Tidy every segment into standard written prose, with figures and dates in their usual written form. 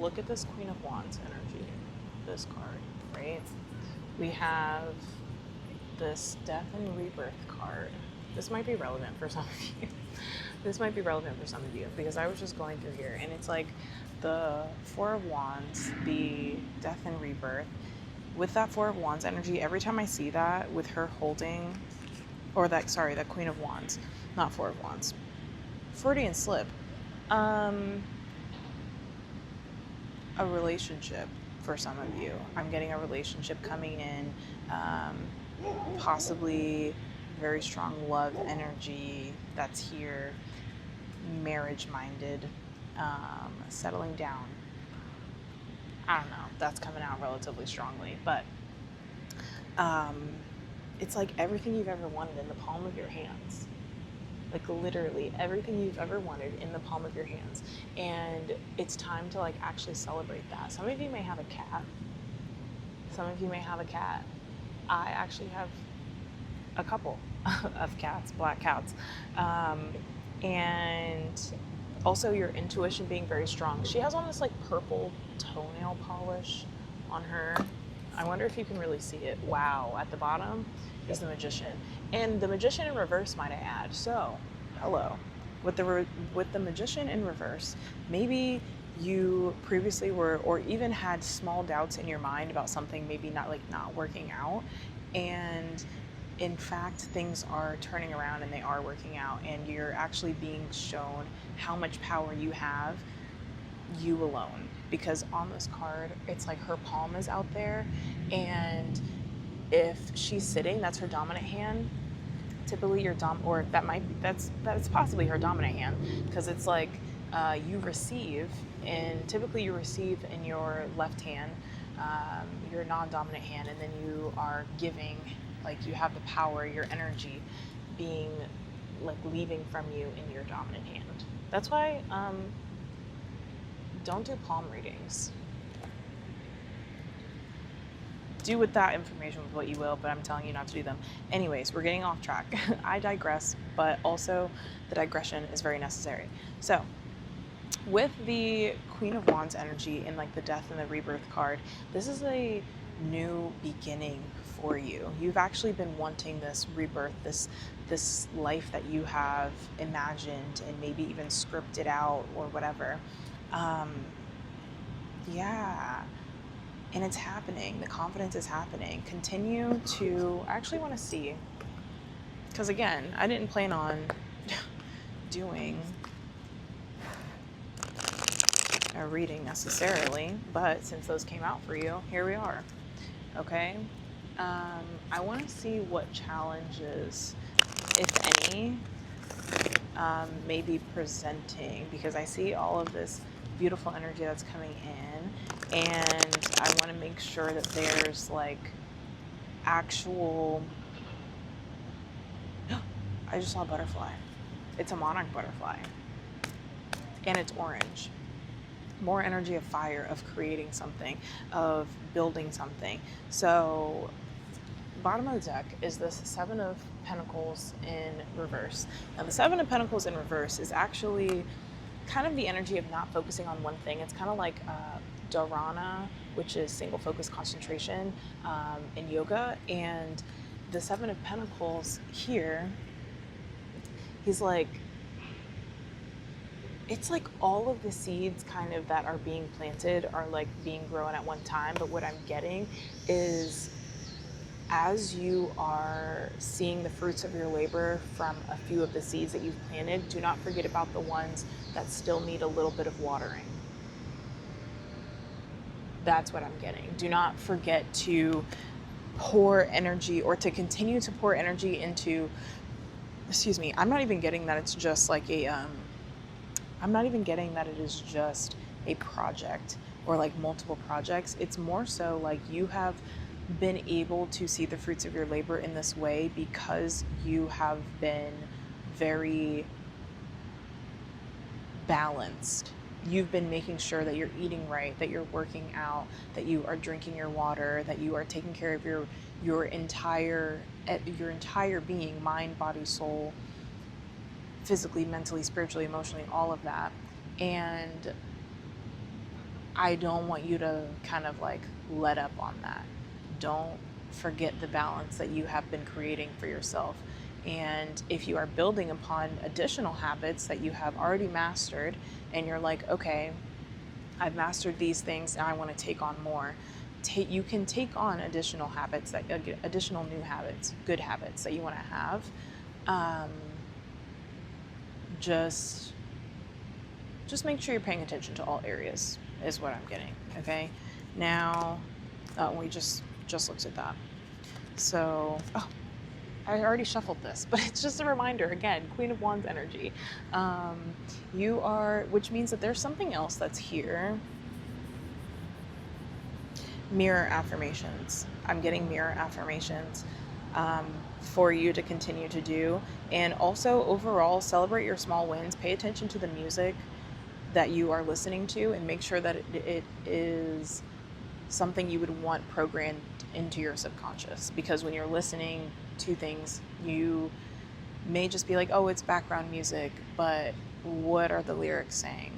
look at this Queen of Wands energy, this card, right? We have this Death and Rebirth card. This might be relevant for some of you. This might be relevant for some of you because I was just going through here and it's like the Four of Wands, the Death and Rebirth. With that Four of Wands energy, every time I see that with her holding, or that Queen of Wands, not Four of Wands, Freudian slip, a relationship for some of you. I'm getting a relationship coming in, possibly very strong love energy that's here, marriage minded, settling down. I don't know, that's coming out relatively strongly, but it's like everything you've ever wanted in the palm of your hands. Like literally everything you've ever wanted in the palm of your hands. And it's time to like actually celebrate that. Some of you may have a cat. Some of you may have a cat. I actually have a couple of cats, black cats. And also your intuition being very strong. She has on this like purple toenail polish on her. I wonder if you can really see it. Wow, at the bottom is the Magician. And the Magician in reverse, might I add. So, hello. With the Magician in reverse, maybe you previously were, or even had small doubts in your mind about something maybe not working out. And in fact, things are turning around and they are working out, and you're actually being shown how much power you have, you alone. Because on this card, it's like her palm is out there, and if she's sitting, that's her dominant hand. Typically that's possibly her dominant hand, because it's like you receive, and typically you receive in your left hand, your non-dominant hand, and then you are giving, like you have the power, your energy being like leaving from you in your dominant hand. That's why don't do palm readings. Do with that information with what you will, but I'm telling you not to do them. Anyways, we're getting off track. I digress, but also the digression is very necessary. So with the Queen of Wands energy in like the Death and the Rebirth card, this is a new beginning for you. You've actually been wanting this rebirth, this life that you have imagined and maybe even scripted out or whatever. Yeah. And it's happening. The confidence is happening. Continue to, I actually want to see, because again, I didn't plan on doing a reading necessarily, but since those came out for you, here we are. Okay. I want to see what challenges, if any, may be presenting, because I see all of this beautiful energy that's coming in, and I want to make sure that there's like actual, I just saw a butterfly. It's a monarch butterfly, and it's orange. More energy of fire, of creating something, of building something. So bottom of the deck is this Seven of Pentacles in reverse. Now the Seven of Pentacles in reverse is actually kind of the energy of not focusing on one thing. It's kind of like dharana, which is single focus concentration in yoga. And the Seven of Pentacles here, he's like, it's like all of the seeds kind of that are being planted are like being grown at one time. But what I'm getting is, as you are seeing the fruits of your labor from a few of the seeds that you've planted, do not forget about the ones that still need a little bit of watering. That's what I'm getting. Do not forget to pour energy, or to continue to pour energy into, I'm not even getting that it's just like I'm not even getting that it is just a project or like multiple projects. It's more so like you have been able to see the fruits of your labor in this way because you have been very balanced. You've been making sure that you're eating right, that you're working out, that you are drinking your water, that you are taking care of your entire being, mind, body, soul, physically, mentally, spiritually, emotionally, all of that. And I don't want you to kind of like let up on that. Don't forget the balance that you have been creating for yourself. And if you are building upon additional habits that you have already mastered, and you're like, okay, I've mastered these things, now I want to take on more. You can take on additional habits, additional new habits, good habits that you want to have. Just make sure you're paying attention to all areas is what I'm getting. Okay. Now, we just looked at that. So, I already shuffled this, but it's just a reminder again, Queen of Wands energy. Which means that there's something else that's here. Mirror affirmations. I'm getting mirror affirmations for you to continue to do. And also overall, celebrate your small wins. Pay attention to the music that you are listening to and make sure that it is something you would want programmed into your subconscious. Because when you're listening to things, you may just be like, oh, it's background music, but what are the lyrics saying?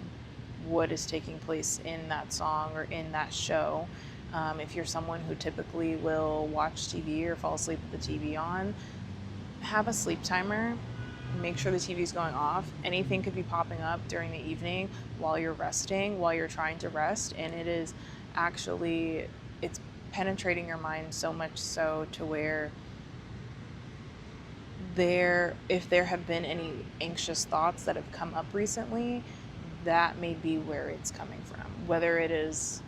What is taking place in that song or in that show? If you're someone who typically will watch TV or fall asleep with the TV on, have a sleep timer. Make sure the TV is going off. Anything could be popping up during the evening while you're resting, while you're trying to rest. And it is actually, it's penetrating your mind so much so to where if there have been any anxious thoughts that have come up recently, that may be where it's coming from. Whether it is,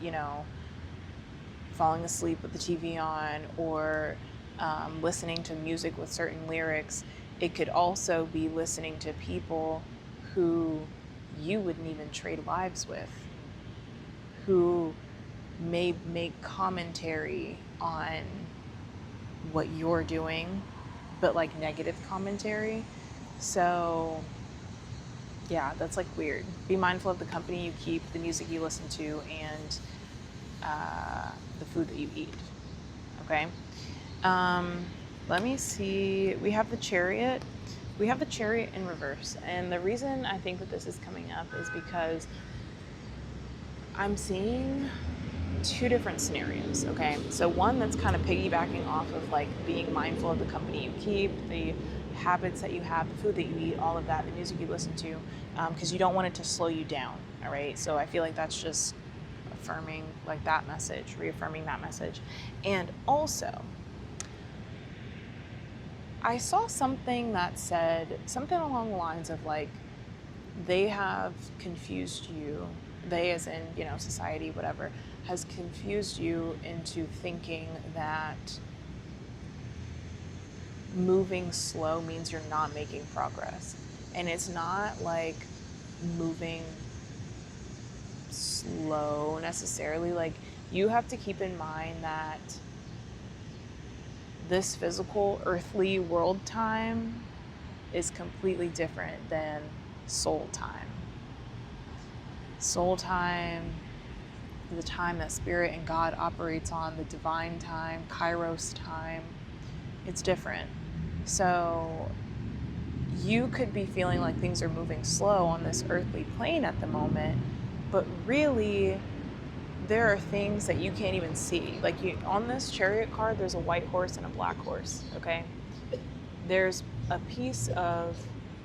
falling asleep with the TV on or listening to music with certain lyrics. It could also be listening to people who you wouldn't even trade lives with, who may make commentary on what you're doing, but like negative commentary. So yeah, that's like weird. Be mindful of the company you keep, the music you listen to, and the food that you eat. Okay. Let me see. We have the Chariot. We have the Chariot in reverse. And the reason I think that this is coming up is because I'm seeing two different scenarios. Okay. So one that's kind of piggybacking off of like being mindful of the company you keep, the habits that you have, the food that you eat, all of that, the music you listen to, because you don't want it to slow you down. All right. So I feel like that's just affirming like that message, reaffirming that message. And also, I saw something that said something along the lines of like, they have confused you, they as in, society, whatever, has confused you into thinking that moving slow means you're not making progress. And it's not like moving slow necessarily. Like, you have to keep in mind that this physical earthly world time is completely different than soul time. Soul time, the time that spirit and God operates on, the divine time, Kairos time, it's different. So you could be feeling like things are moving slow on this earthly plane at the moment, but really there are things that you can't even see. Like, on this Chariot card, there's a white horse and a black horse, okay? There's a piece of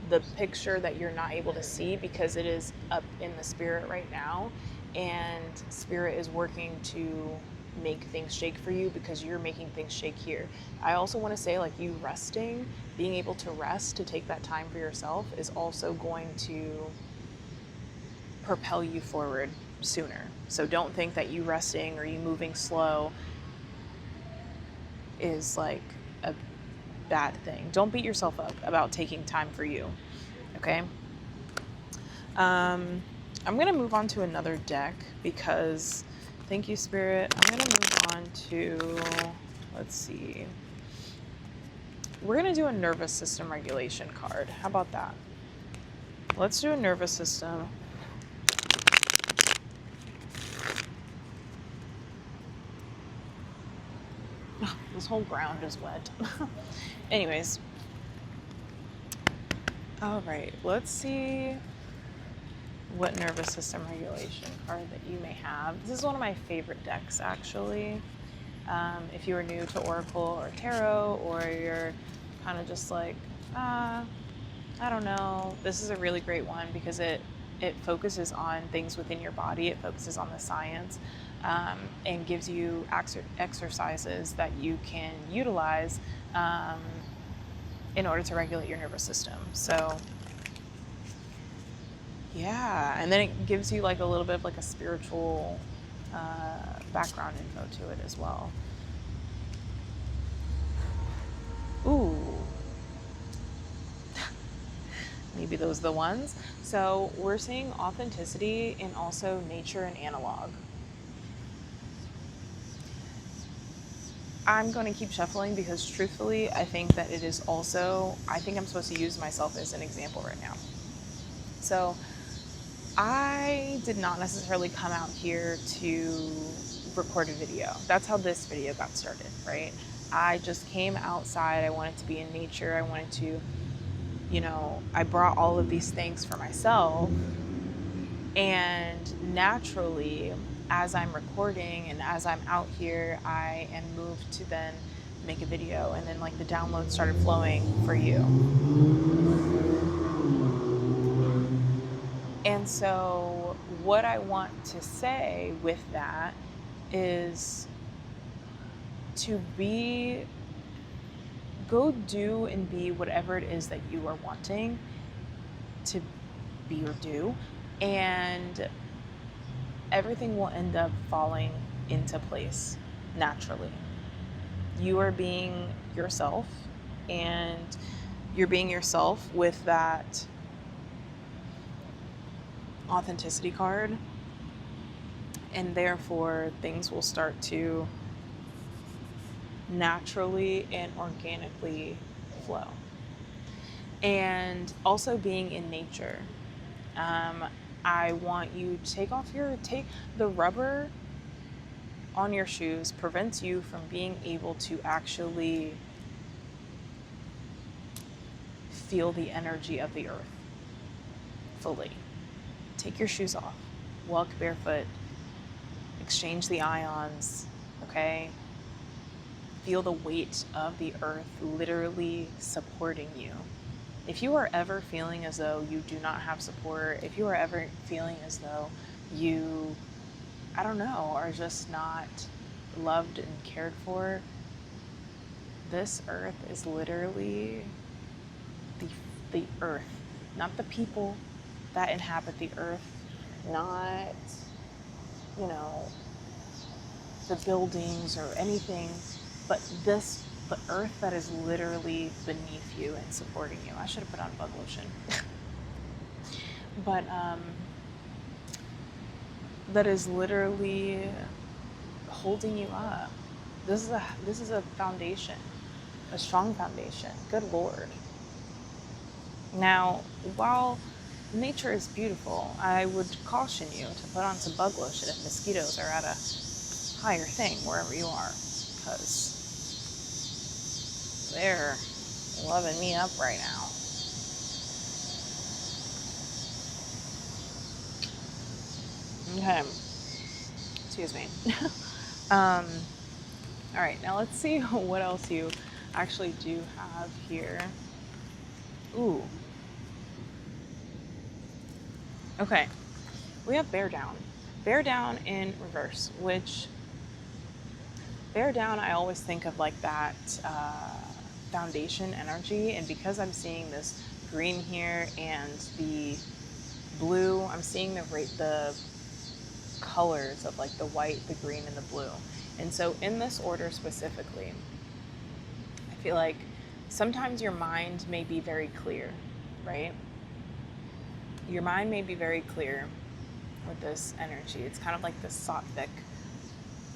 the picture that you're not able to see because it is up in the spirit right now, and spirit is working to make things shake for you because you're making things shake here. I also want to say, like, you resting, being able to rest, to take that time for yourself is also going to propel you forward sooner. So don't think that you resting or you moving slow is like a bad thing. Don't beat yourself up about taking time for you. Okay. I'm going to move on to another deck because, thank you, Spirit. I'm going to move on to, let's see. We're going to do a nervous system regulation card. How about that? Let's do a nervous system. This whole ground is wet. Anyways. All right, let's see. what nervous system regulation card that you may have. This is one of my favorite decks, actually. If you are new to Oracle or Tarot, or you're kind of just like, I don't know, this is a really great one because it focuses on things within your body. It focuses on the science, and gives you exercises that you can utilize in order to regulate your nervous system. So yeah, and then it gives you like a little bit of like a spiritual background info to it as well. Ooh. Maybe those are the ones. So we're seeing authenticity in also nature and analog. I'm going to keep shuffling because truthfully, I think that it is also, I think I'm supposed to use myself as an example right now. So I did not necessarily come out here to record a video. That's how this video got started, right? I just came outside. I wanted to be in nature. I wanted to, I brought all of these things for myself. And naturally, as I'm recording and as I'm out here, I am moved to then make a video. And then like the download started flowing for you. And so what I want to say with that is to go do and be whatever it is that you are wanting to be or do, and everything will end up falling into place naturally. You are being yourself, and you're being yourself with that authenticity card, and therefore things will start to naturally and organically flow. And also being in nature. I want you to take the rubber on your shoes prevents you from being able to actually feel the energy of the earth fully. Take your shoes off, walk barefoot, exchange the ions, okay? Feel the weight of the earth literally supporting you. If you are ever feeling as though you do not have support, if you are ever feeling as though you, I don't know, are just not loved and cared for, this earth is literally the earth, not the people that inhabit the earth, not, the buildings or anything, but the earth that is literally beneath you and supporting you. I should have put on bug lotion. But that is literally holding you up. This is a foundation, a strong foundation. Good Lord. Now, while nature is beautiful, I would caution you to put on some bug lotion if mosquitoes are at a higher thing wherever you are, because they're loving me up right now. Okay. Excuse me. All right, now let's see what else you actually do have here. Ooh. Okay. We have bear down. Bear down in reverse, which bear down, I always think of like that foundation energy. And because I'm seeing this green here and the blue, I'm seeing the colors of like the white, the green, and the blue. And so in this order specifically, I feel like sometimes your mind may be very clear, right? Your mind may be very clear with this energy. It's kind of like the sattvic,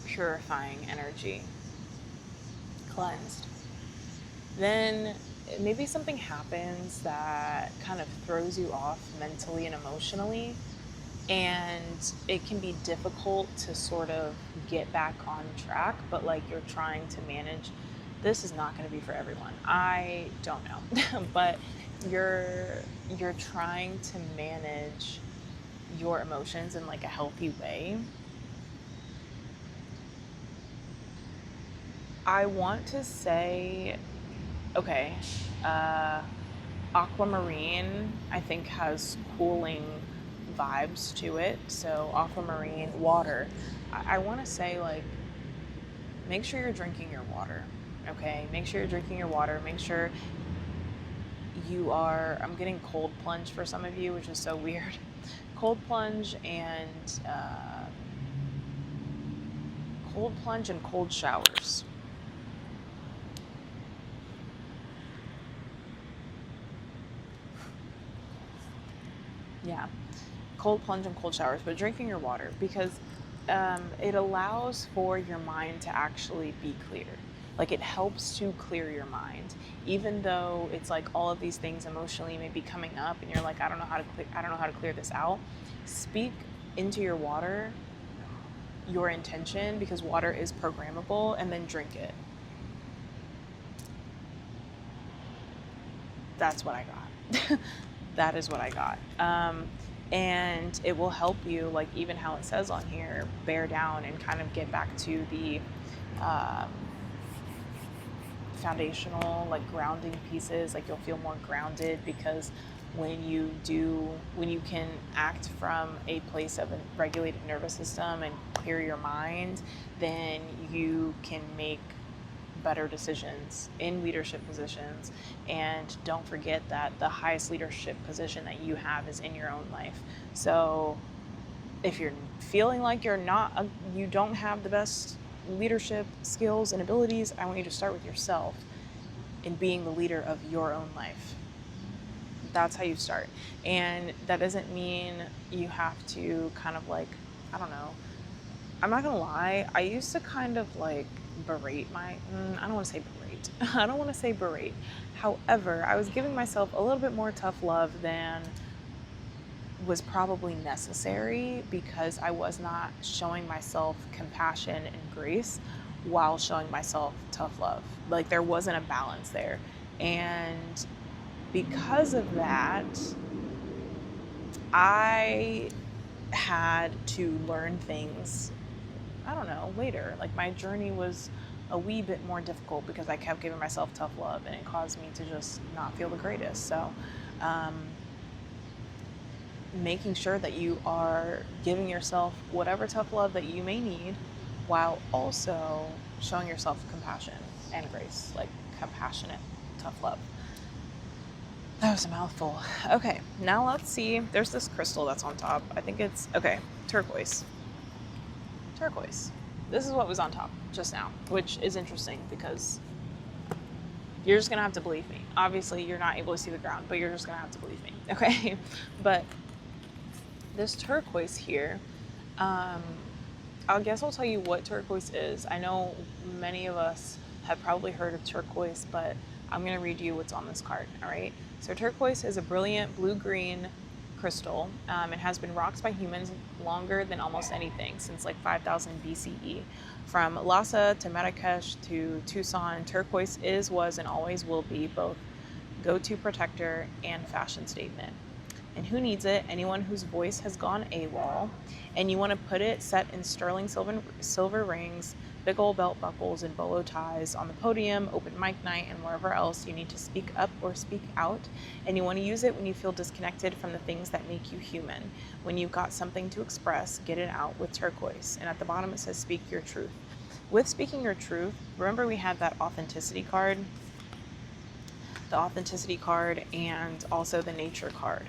purifying energy, cleansed. Then maybe something happens that kind of throws you off mentally and emotionally, and it can be difficult to sort of get back on track, but like you're trying to manage. This is not going to be for everyone. I don't know, but you're trying to manage your emotions in like a healthy way, I want to say, okay, uh, aquamarine, I think, has cooling vibes to it. So aquamarine, water. I want to say, like, make sure you're drinking your water. Okay, make sure you're drinking your water. Make sure you are. I'm getting cold plunge for some of you, which is so weird. Cold plunge and cold showers. Yeah, cold plunge and cold showers, but drinking your water, because it allows for your mind to actually be clear. Like, it helps to clear your mind, even though it's like all of these things emotionally may be coming up, and you're like, I don't know how to clear this out. Speak into your water your intention, because water is programmable, and then drink it. That's what I got. That is what I got. And it will help you, like even how it says on here, bear down and kind of get back to the um, foundational, like grounding pieces. Like, you'll feel more grounded, because when you can act from a place of a regulated nervous system and clear your mind, then you can make better decisions in leadership positions. And don't forget that the highest leadership position that you have is in your own life. So if you're feeling like you don't have the best leadership skills and abilities, I want you to start with yourself in being the leader of your own life. That's how you start. And that doesn't mean you have to kind of like, I don't know, I'm not gonna lie, I used to kind of like berate I don't want to say berate. I don't want to say berate. However, I was giving myself a little bit more tough love than was probably necessary, because I was not showing myself compassion and grace while showing myself tough love. Like, there wasn't a balance there. And because of that, I had to learn things, I don't know, later. Like, my journey was a wee bit more difficult, because I kept giving myself tough love, and it caused me to just not feel the greatest. So making sure that you are giving yourself whatever tough love that you may need, while also showing yourself compassion and grace, like compassionate tough love. That was a mouthful. Okay, now let's see. There's this crystal that's on top. I think it's, okay, turquoise. Turquoise. This is what was on top just now, which is interesting, because you're just gonna have to believe me. Obviously, you're not able to see the ground, but you're just gonna have to believe me, okay? But this turquoise here, I guess I'll tell you what turquoise is. I know many of us have probably heard of turquoise, but I'm going to read you what's on this card, all right? So turquoise is a brilliant blue-green crystal. It has been rocked by humans longer than almost anything, since like 5000 BCE. From Lhasa to Marrakesh to Tucson, turquoise is, was, and always will be both go-to protector and fashion statement. And who needs it? Anyone whose voice has gone AWOL, and you want to put it set in sterling silver rings, big old belt buckles, and bolo ties on the podium, open mic night, and wherever else you need to speak up or speak out. And you want to use it when you feel disconnected from the things that make you human. When you've got something to express, get it out with turquoise. And at the bottom it says, speak your truth. With speaking your truth, remember we had that authenticity card? The authenticity card, and also the nature card.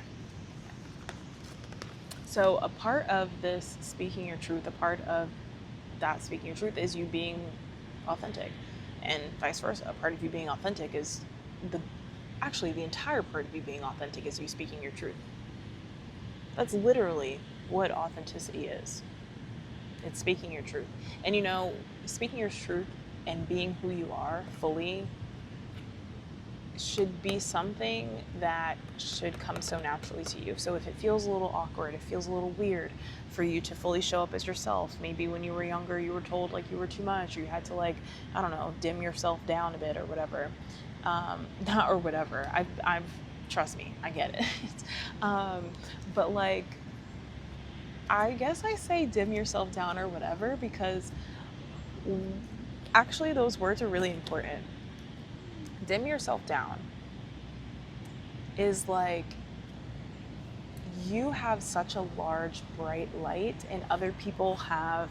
So a part of this speaking your truth, a part of that speaking your truth is you being authentic, and vice versa. A part of you being authentic is the entire part of you being authentic is you speaking your truth. That's literally what authenticity is. It's speaking your truth. And speaking your truth and being who you are fully should be something that should come so naturally to you. So if it feels a little awkward, it feels a little weird for you to fully show up as yourself. Maybe when you were younger, you were told like you were too much, or you had to like, I don't know, dim yourself down a bit or whatever. Or whatever. I've trust me, I get it. But like, I guess I say dim yourself down or whatever, because actually those words are really important. Dim yourself down is like, you have such a large, bright light, and other people have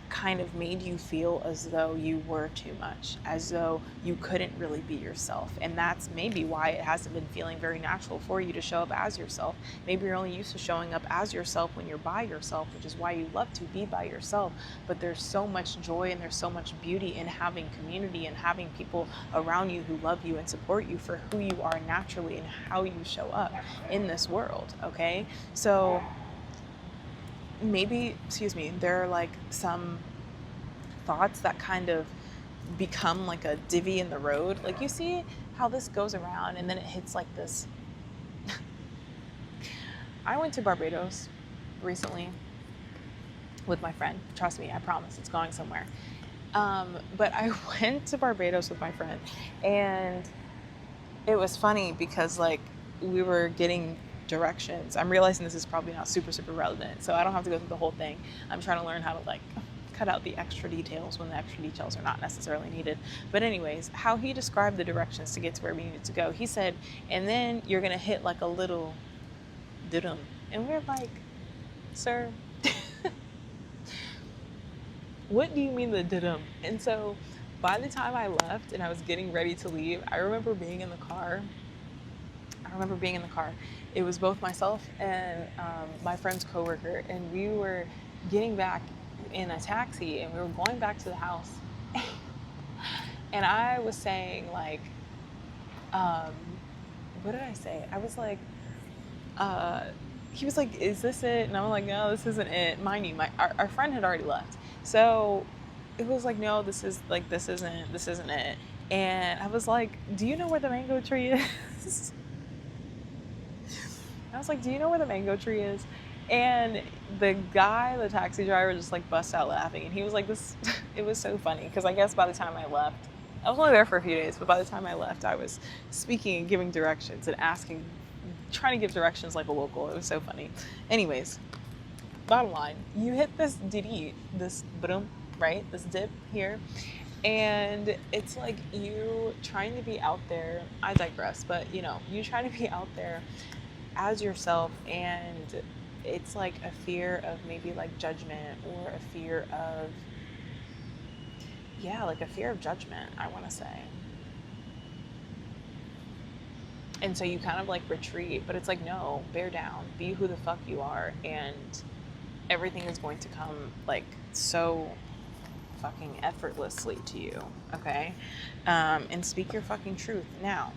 kind of made you feel as though you were too much, as though you couldn't really be yourself. And that's maybe why it hasn't been feeling very natural for you to show up as yourself. Maybe you're only used to showing up as yourself when you're by yourself, which is why you love to be by yourself. But there's so much joy and there's so much beauty in having community and having people around you who love you and support you for who you are naturally and how you show up in this world, okay? So maybe, there are like some thoughts that kind of become like a divvy in the road. Like, you see how this goes around and then it hits like this. I went to Barbados recently with my friend. Trust me, I promise it's going somewhere. But I went to Barbados with my friend, and it was funny because like we were getting directions. I'm realizing this is probably not super relevant, so I don't have to go through the whole thing. I'm trying to learn how to like cut out the extra details when the extra details are not necessarily needed. But anyways, how he described the directions to get to where we needed to go, he said, and then you're gonna hit like a little dudum. And we're like, sir, what do you mean the dudum? And so by the time I left and I was getting ready to leave, I remember being in the car. It was both myself and my friend's coworker, and we were getting back in a taxi, and we were going back to the house. And I was saying like, what did I say? I was like, he was like, is this it? And I'm like, no, this isn't it. Mind you, our friend had already left. So it was like, no, this isn't it. And I was like, do you know where the mango tree is? I was like, do you know where the mango tree is? And the taxi driver just like bust out laughing. And he was like, it was so funny. Because I guess by the time I left, I was only there for a few days, but by the time I left, I was speaking and giving directions and trying to give directions like a local. It was so funny. Anyways, bottom line, you hit this diddy, this boom, right? This dip here. And it's like you trying to be out there. I digress, but you try to be out there as yourself, and it's like a fear of maybe like judgment, or a fear of judgment, I want to say. And so you kind of like retreat, but it's like, no, bear down, be who the fuck you are, and everything is going to come like so fucking effortlessly to you, okay? And speak your fucking truth. Now,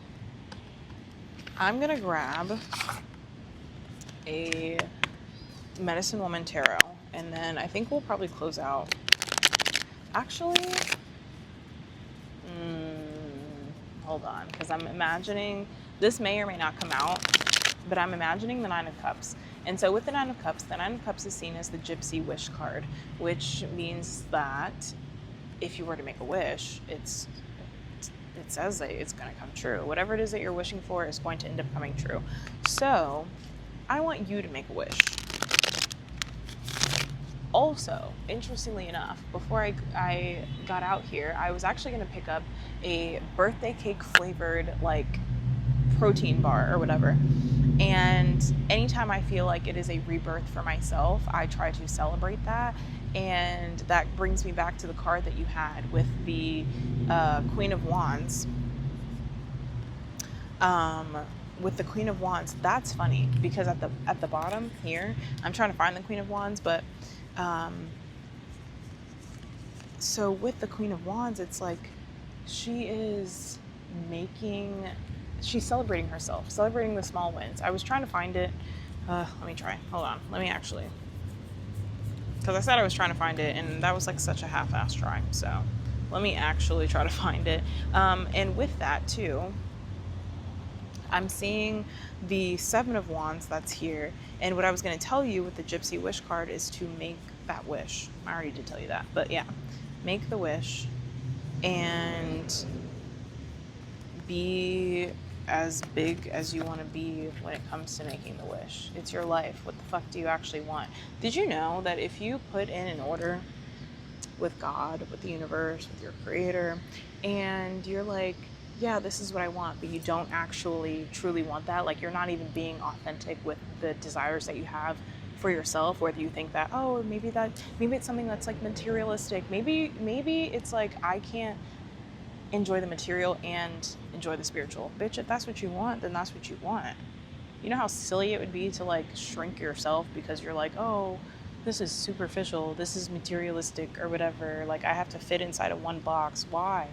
I'm gonna grab a Medicine Woman tarot, and then I think we'll probably close out. Actually, hold on, because I'm imagining, this may or may not come out, but I'm imagining the Nine of Cups. And so with the Nine of Cups is seen as the Gypsy Wish card, which means that if you were to make a wish, it says that it's going to come true. Whatever it is that you're wishing for is going to end up coming true. So I want you to make a wish. Also, interestingly enough, before I got out here, I was actually going to pick up a birthday cake flavored like protein bar or whatever. And anytime I feel like it is a rebirth for myself, I try to celebrate that. And that brings me back to the card that you had with the Queen of Wands. With the Queen of Wands, that's funny because at the bottom here, I'm trying to find the Queen of Wands, but so with the Queen of Wands, it's like she's celebrating herself, celebrating the small wins. I was trying to find it. Let me try. Hold on. Let me actually, because I said I was trying to find it, and that was like such a half-assed try. So let me actually try to find it. And with that too, I'm seeing the Seven of Wands that's here. And what I was going to tell you with the Gypsy Wish card is to make that wish. I already did tell you that, but yeah, make the wish and be as big as you want to be when it comes to making the wish. It's your life. What the fuck do you actually want? Did you know that if you put in an order with God, with the universe, with your creator, and you're like, yeah, this is what I want, but you don't actually truly want that, like you're not even being authentic with the desires that you have for yourself, whether you think that, oh, maybe it's something that's like materialistic, maybe it's like I can't enjoy the material and enjoy the spiritual. Bitch, if that's what you want, then that's what you want. You know how silly it would be to like shrink yourself because you're like, oh, this is superficial, this is materialistic or whatever, like I have to fit inside of one box. Why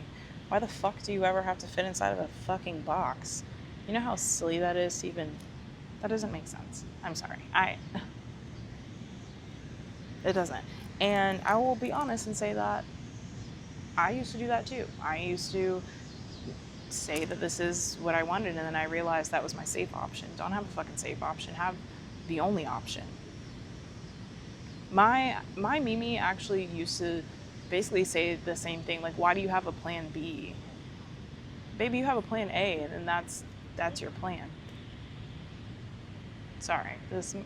the fuck do you ever have to fit inside of a fucking box? You know how silly that is to even, that doesn't make sense. I'm sorry, it doesn't. And I will be honest and say that I used to do that too. I used to say that this is what I wanted, and then I realized that was my safe option. Don't have a fucking safe option, have the only option. My Mimi actually used to basically say the same thing, like, why do you have a plan B? Baby, you have a plan A, and then that's your plan. Sorry, this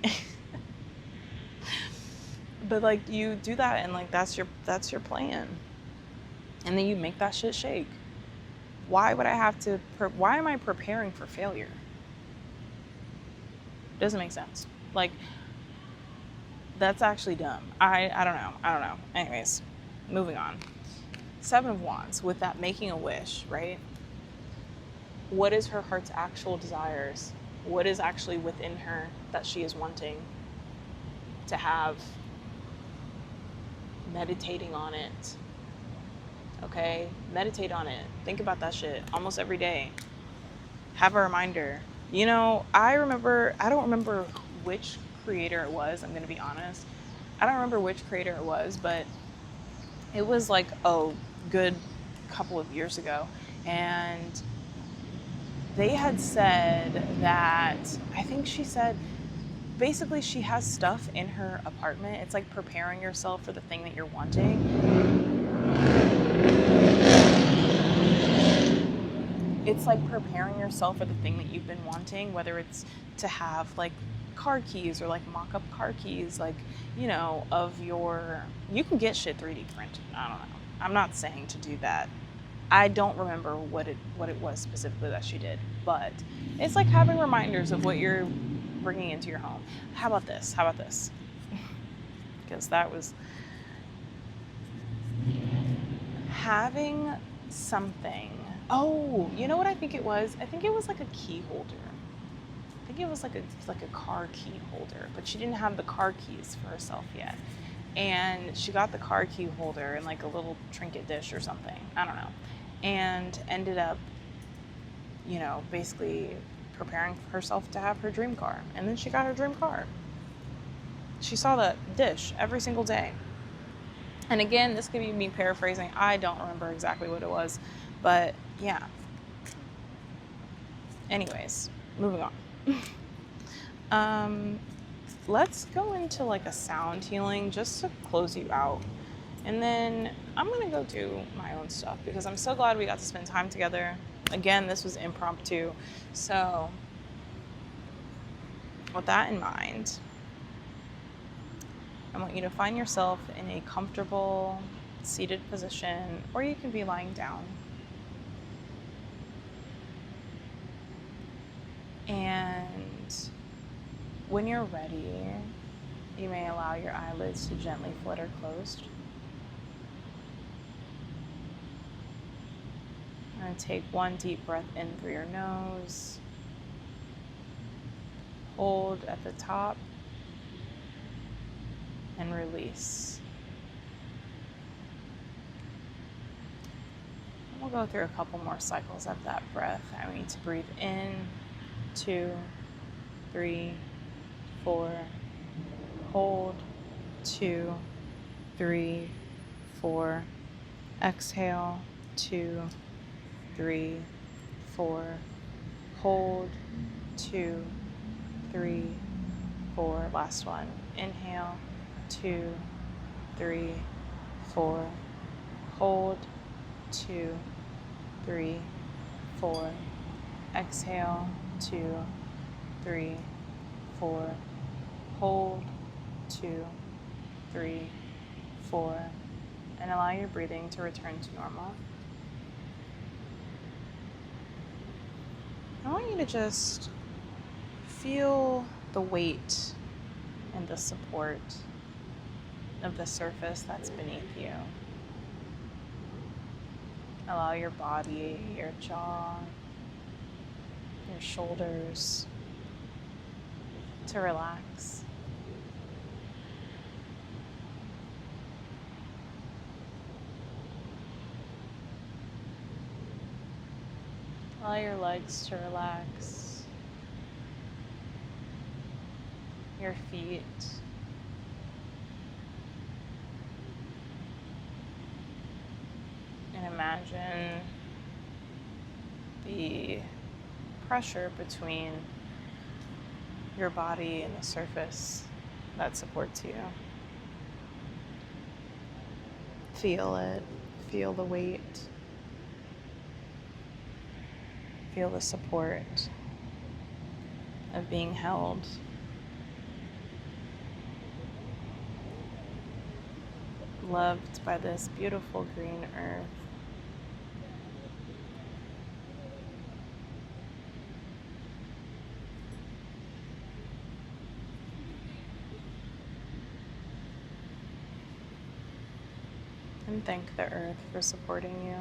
but like you do that and like that's your plan. And then you make that shit shake. Why would I have to why am I preparing for failure? Doesn't make sense. Like, that's actually dumb. I don't know. Anyways, moving on. 7 of Wands, with that making a wish, right? What is her heart's actual desires? What is actually within her that she is wanting to have? Meditating on it. Okay? Meditate on it. Think about that shit almost every day. Have a reminder. You know, I don't remember which creator it was, I'm going to be honest. I don't remember which creator it was, but it was like a good couple of years ago. And they had said that, I think she said, basically she has stuff in her apartment. It's like preparing yourself for the thing that you're wanting. It's like preparing yourself for the thing that you've been wanting, whether it's to have like car keys or like mock-up car keys, like, you know, you can get shit 3D printed. I don't know. I'm not saying to do that. I don't remember what it was specifically that she did, but it's like having reminders of what you're bringing into your home. How about this? Because that was having something. Oh, you know what I think it was? I think it was like a key holder. I think it was like a car key holder, but she didn't have the car keys for herself yet. And she got the car key holder in like a little trinket dish or something. I don't know. And ended up, you know, basically preparing herself to have her dream car. And then she got her dream car. She saw that dish every single day. And again, this could be me paraphrasing. I don't remember exactly what it was. But yeah. Anyways, moving on. Let's go into like a sound healing just to close you out. And then I'm going to go do my own stuff because I'm so glad we got to spend time together. Again, this was impromptu. So with that in mind, I want you to find yourself in a comfortable seated position, or you can be lying down. And when you're ready, you may allow your eyelids to gently flutter closed. I'm going to take one deep breath in through your nose. Hold at the top. And release. We'll go through a couple more cycles of that breath. I need to breathe in, 2, 3, 4. Hold, 2, 3, 4. Exhale, 2, 3, 4. Hold, 2, 3, 4. Last one. Inhale, 2, 3, 4. Hold, 2, 3, 4. Exhale, 2, 3, 4. Hold, 2, 3, 4. And allow your breathing to return to normal. I want you to just feel the weight and the support of the surface that's beneath you. Allow your body, your jaw, your shoulders to relax. Allow your legs to relax, your feet, and imagine the pressure between your body and the surface that supports you. Feel it, feel the weight. Feel the support of being held. Loved by this beautiful green earth. And thank the earth for supporting you.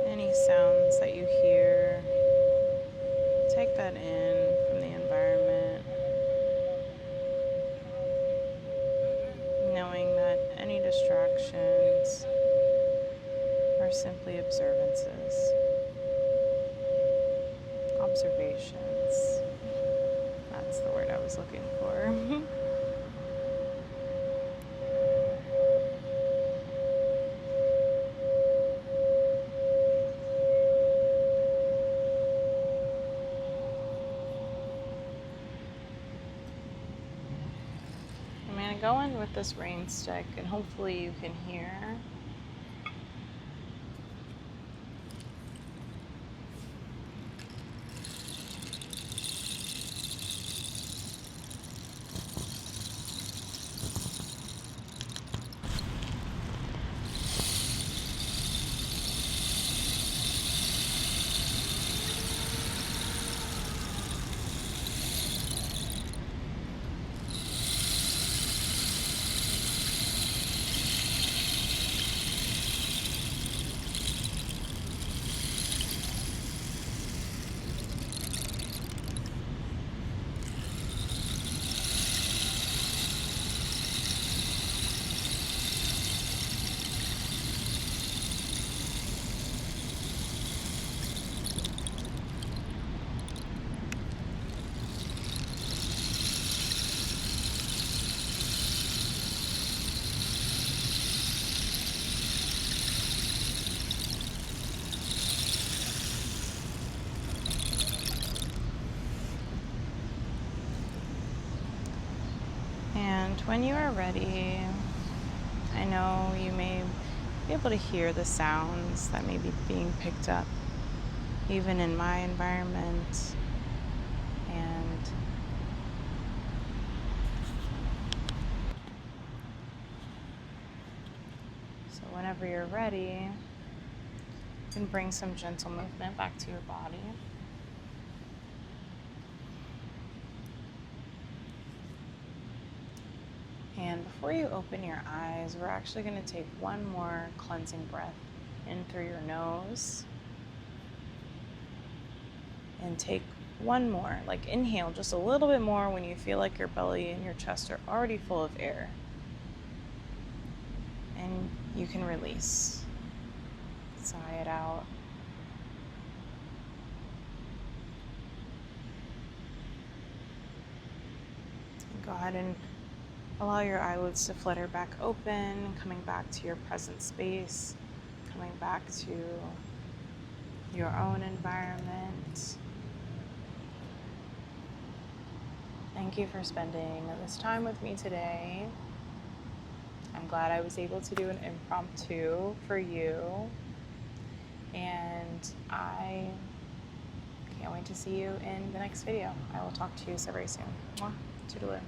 Any sounds that you hear, take that in from the environment, knowing that any distractions are simply observances, observations. That's the word I was looking for. I'm going to go in with this rain stick, and hopefully you can hear. And when you are ready, I know you may be able to hear the sounds that may be being picked up even in my environment. And so whenever you're ready, you can bring some gentle movement back to your body. And before you open your eyes, we're actually going to take one more cleansing breath in through your nose. And take one more, like inhale just a little bit more when you feel like your belly and your chest are already full of air. And you can release. Sigh it out. And go ahead and allow your eyelids to flutter back open, coming back to your present space, coming back to your own environment. Thank you for spending this time with me today. I'm glad I was able to do an impromptu for you. And I can't wait to see you in the next video. I will talk to you so very soon. Mwah. Toodaloo.